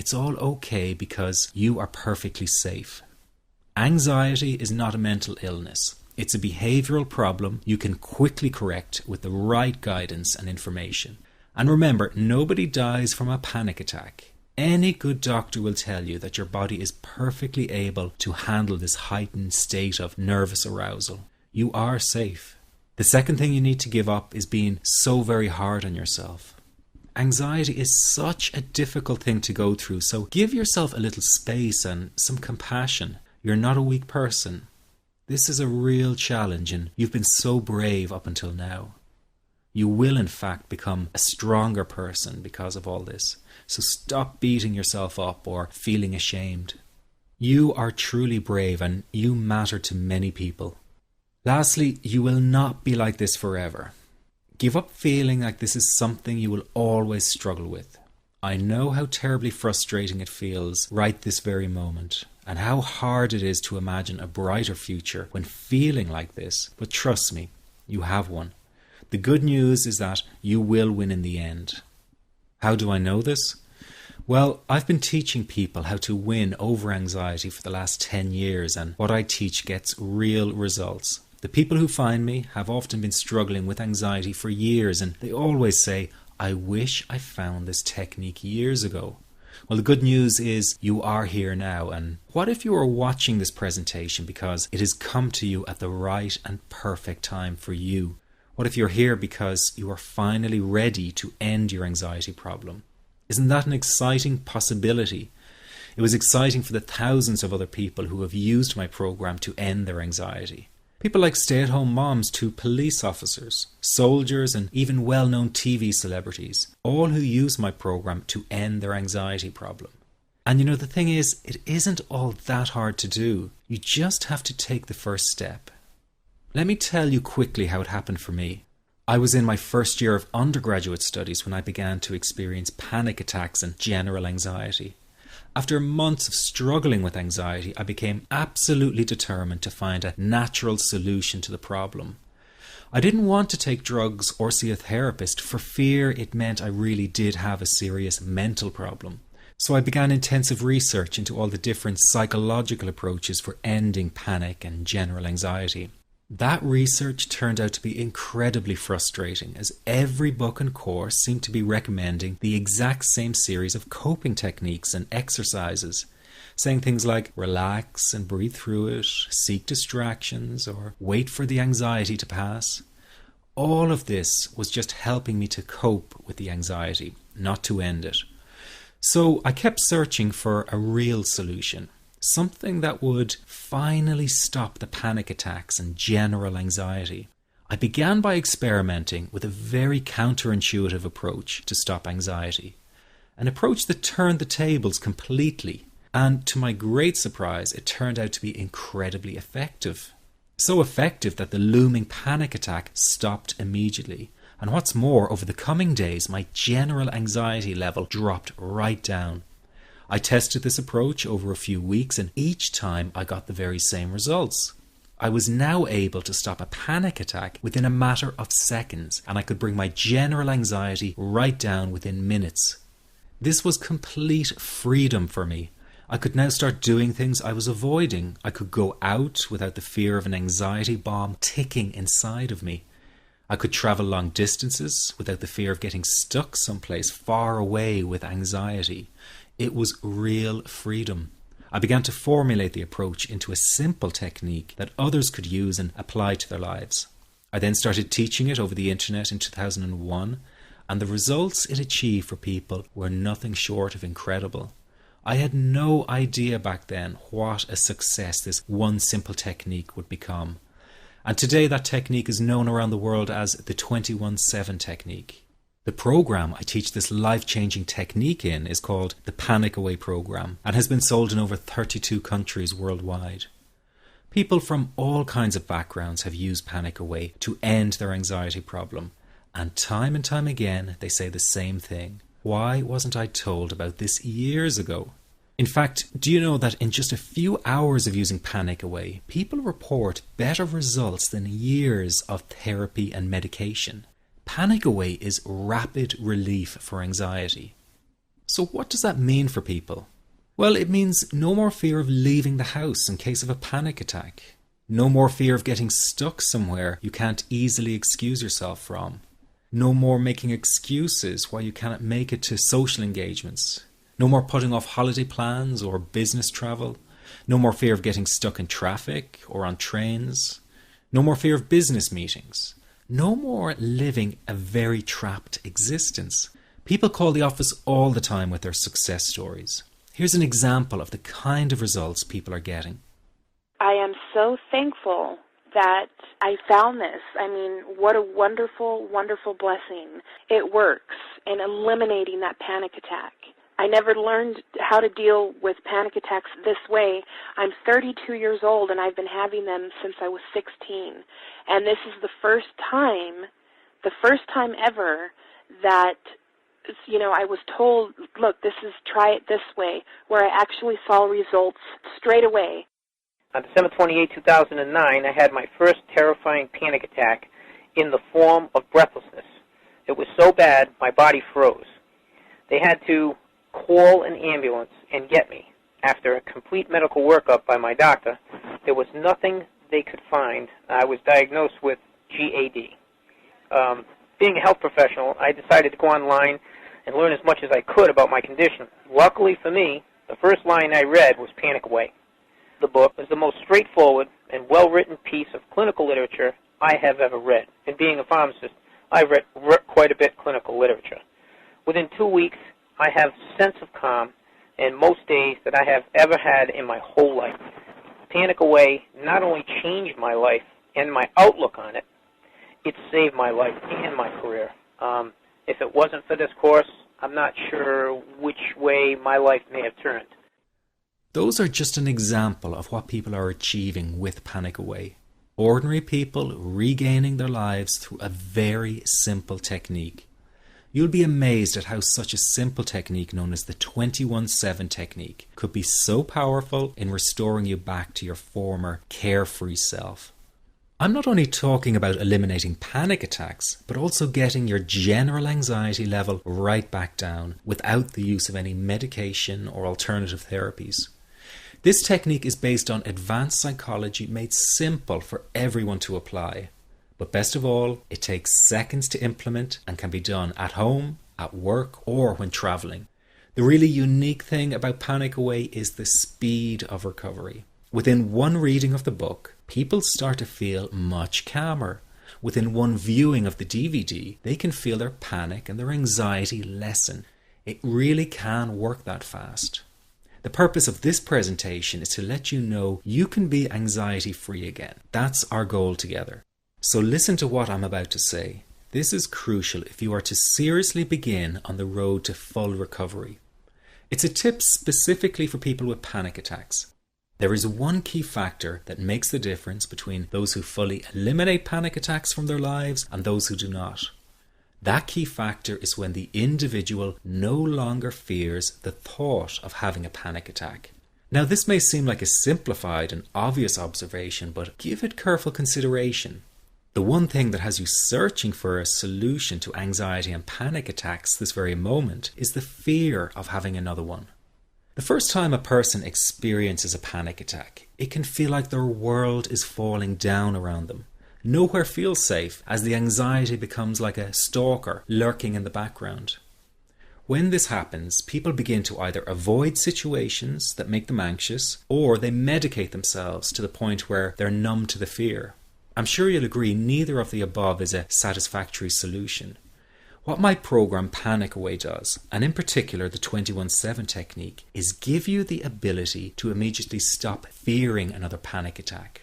It's all okay because you are perfectly safe. Anxiety is not a mental illness. It's a behavioral problem you can quickly correct with the right guidance and information. And remember, nobody dies from a panic attack. Any good doctor will tell you that your body is perfectly able to handle this heightened state of nervous arousal. You are safe. The second thing you need to give up is being so very hard on yourself. Anxiety is such a difficult thing to go through, so give yourself a little space and some compassion. You're not a weak person. This is a real challenge, and you've been so brave up until now. You will, in fact, become a stronger person because of all this. So stop beating yourself up or feeling ashamed. You are truly brave, and you matter to many people. Lastly, you will not be like this forever. Give up feeling like this is something you will always struggle with. I know how terribly frustrating it feels right this very moment, and how hard it is to imagine a brighter future when feeling like this, but trust me, you have one. The good news is that you will win in the end. How do I know this? Well, I've been teaching people how to win over anxiety for the last 10 years, and what I teach gets real results. The people who find me have often been struggling with anxiety for years, and they always say, I wish I found this technique years ago. Well, the good news is you are here now, and what if you are watching this presentation because it has come to you at the right and perfect time for you? What if you're here because you are finally ready to end your anxiety problem? Isn't that an exciting possibility? It was exciting for the thousands of other people who have used my program to end their anxiety. People like stay-at-home moms to police officers, soldiers, and even well-known TV celebrities, all who use my program to end their anxiety problem. And you know, the thing is, it isn't all that hard to do. You just have to take the first step. Let me tell you quickly how it happened for me. I was in my first year of undergraduate studies when I began to experience panic attacks and general anxiety. After months of struggling with anxiety, I became absolutely determined to find a natural solution to the problem. I didn't want to take drugs or see a therapist for fear it meant I really did have a serious mental problem. So I began intensive research into all the different psychological approaches for ending panic and general anxiety. That research turned out to be incredibly frustrating, as every book and course seemed to be recommending the exact same series of coping techniques and exercises, saying things like relax and breathe through it, seek distractions, or wait for the anxiety to pass. All of this was just helping me to cope with the anxiety, not to end it. So I kept searching for a real solution. Something that would finally stop the panic attacks and general anxiety. I began by experimenting with a very counterintuitive approach to stop anxiety. An approach that turned the tables completely. And to my great surprise, it turned out to be incredibly effective. So effective that the looming panic attack stopped immediately. And what's more, over the coming days, my general anxiety level dropped right down. I tested this approach over a few weeks, and each time I got the very same results. I was now able to stop a panic attack within a matter of seconds, and I could bring my general anxiety right down within minutes. This was complete freedom for me. I could now start doing things I was avoiding. I could go out without the fear of an anxiety bomb ticking inside of me. I could travel long distances without the fear of getting stuck someplace far away with anxiety. It was real freedom. I began to formulate the approach into a simple technique that others could use and apply to their lives. I then started teaching it over the internet in 2001, and the results it achieved for people were nothing short of incredible. I had no idea back then what a success this one simple technique would become. And today that technique is known around the world as the 21-7 technique. The program I teach this life-changing technique in is called the Panic Away program and has been sold in over 32 countries worldwide. People from all kinds of backgrounds have used Panic Away to end their anxiety problem, and time again they say the same thing. Why wasn't I told about this years ago? In fact, do you know that in just a few hours of using Panic Away, people report better results than years of therapy and medication? Panic Away is rapid relief for anxiety. So what does that mean for people? Well, it means no more fear of leaving the house in case of a panic attack. No more fear of getting stuck somewhere you can't easily excuse yourself from. No more making excuses why you cannot make it to social engagements. No more putting off holiday plans or business travel. No more fear of getting stuck in traffic or on trains. No more fear of business meetings. No more living a very trapped existence. People call the office all the time with their success stories. Here's an example of the kind of results people are getting. I am so thankful that I found this. I mean, what a wonderful, wonderful blessing. It works in eliminating that panic attack. I never learned how to deal with panic attacks this way. I'm 32 years old and I've been having them since I was 16. And this is the first time ever that, I was told, look, try it this way, where I actually saw results straight away. On December 28, 2009, I had my first terrifying panic attack in the form of breathlessness. It was so bad, my body froze. They had to call an ambulance and get me. After a complete medical workup by my doctor, there was nothing they could find. I was diagnosed with GAD. Being a health professional, I decided to go online and learn as much as I could about my condition. Luckily for me, the first line I read was Panic Away. The book is the most straightforward and well-written piece of clinical literature I have ever read. And being a pharmacist, I've read quite a bit of clinical literature. Within 2 weeks, I have a sense of calm in most days that I have ever had in my whole life. Panic Away not only changed my life and my outlook on it, it saved my life and my career. If it wasn't for this course, I'm not sure which way my life may have turned. Those are just an example of what people are achieving with Panic Away. Ordinary people regaining their lives through a very simple technique. You'll be amazed at how such a simple technique known as the 21-7 technique could be so powerful in restoring you back to your former carefree self. I'm not only talking about eliminating panic attacks, but also getting your general anxiety level right back down without the use of any medication or alternative therapies. This technique is based on advanced psychology made simple for everyone to apply. But best of all, it takes seconds to implement and can be done at home, at work, or when traveling. The really unique thing about Panic Away is the speed of recovery. Within one reading of the book, people start to feel much calmer. Within one viewing of the DVD, they can feel their panic and their anxiety lessen. It really can work that fast. The purpose of this presentation is to let you know you can be anxiety-free again. That's our goal together. So listen to what I'm about to say. This is crucial if you are to seriously begin on the road to full recovery. It's a tip specifically for people with panic attacks. There is one key factor that makes the difference between those who fully eliminate panic attacks from their lives and those who do not. That key factor is when the individual no longer fears the thought of having a panic attack. Now, this may seem like a simplified and obvious observation, but give it careful consideration. The one thing that has you searching for a solution to anxiety and panic attacks this very moment is the fear of having another one. The first time a person experiences a panic attack, it can feel like their world is falling down around them. Nowhere feels safe as the anxiety becomes like a stalker lurking in the background. When this happens, people begin to either avoid situations that make them anxious, or they medicate themselves to the point where they're numb to the fear. I'm sure you'll agree neither of the above is a satisfactory solution. What my program Panic Away does, and in particular the 21-7 technique, is give you the ability to immediately stop fearing another panic attack.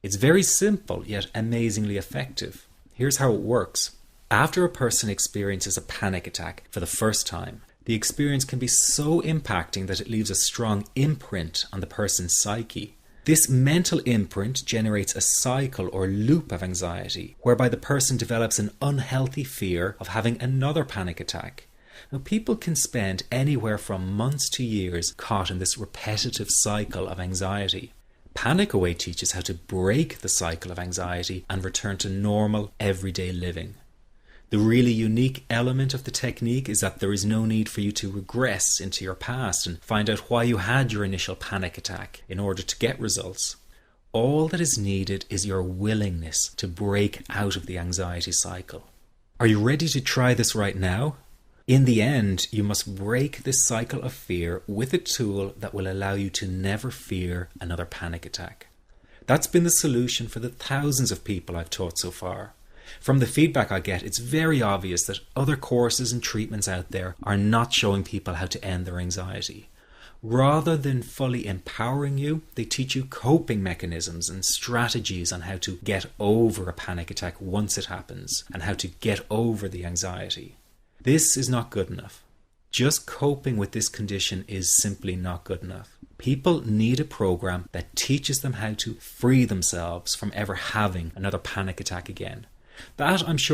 It's very simple yet amazingly effective. Here's how it works. After a person experiences a panic attack for the first time, the experience can be so impacting that it leaves a strong imprint on the person's psyche. This mental imprint generates a cycle or loop of anxiety, whereby the person develops an unhealthy fear of having another panic attack. Now, people can spend anywhere from months to years caught in this repetitive cycle of anxiety. Panic Away teaches how to break the cycle of anxiety and return to normal, everyday living. The really unique element of the technique is that there is no need for you to regress into your past and find out why you had your initial panic attack in order to get results. All that is needed is your willingness to break out of the anxiety cycle. Are you ready to try this right now? In the end, you must break this cycle of fear with a tool that will allow you to never fear another panic attack. That's been the solution for the thousands of people I've taught so far. From the feedback I get, it's very obvious that other courses and treatments out there are not showing people how to end their anxiety. Rather than fully empowering you, they teach you coping mechanisms and strategies on how to get over a panic attack once it happens and how to get over the anxiety. This is not good enough. Just coping with this condition is simply not good enough. People need a program that teaches them how to free themselves from ever having another panic attack again. That, I'm sure,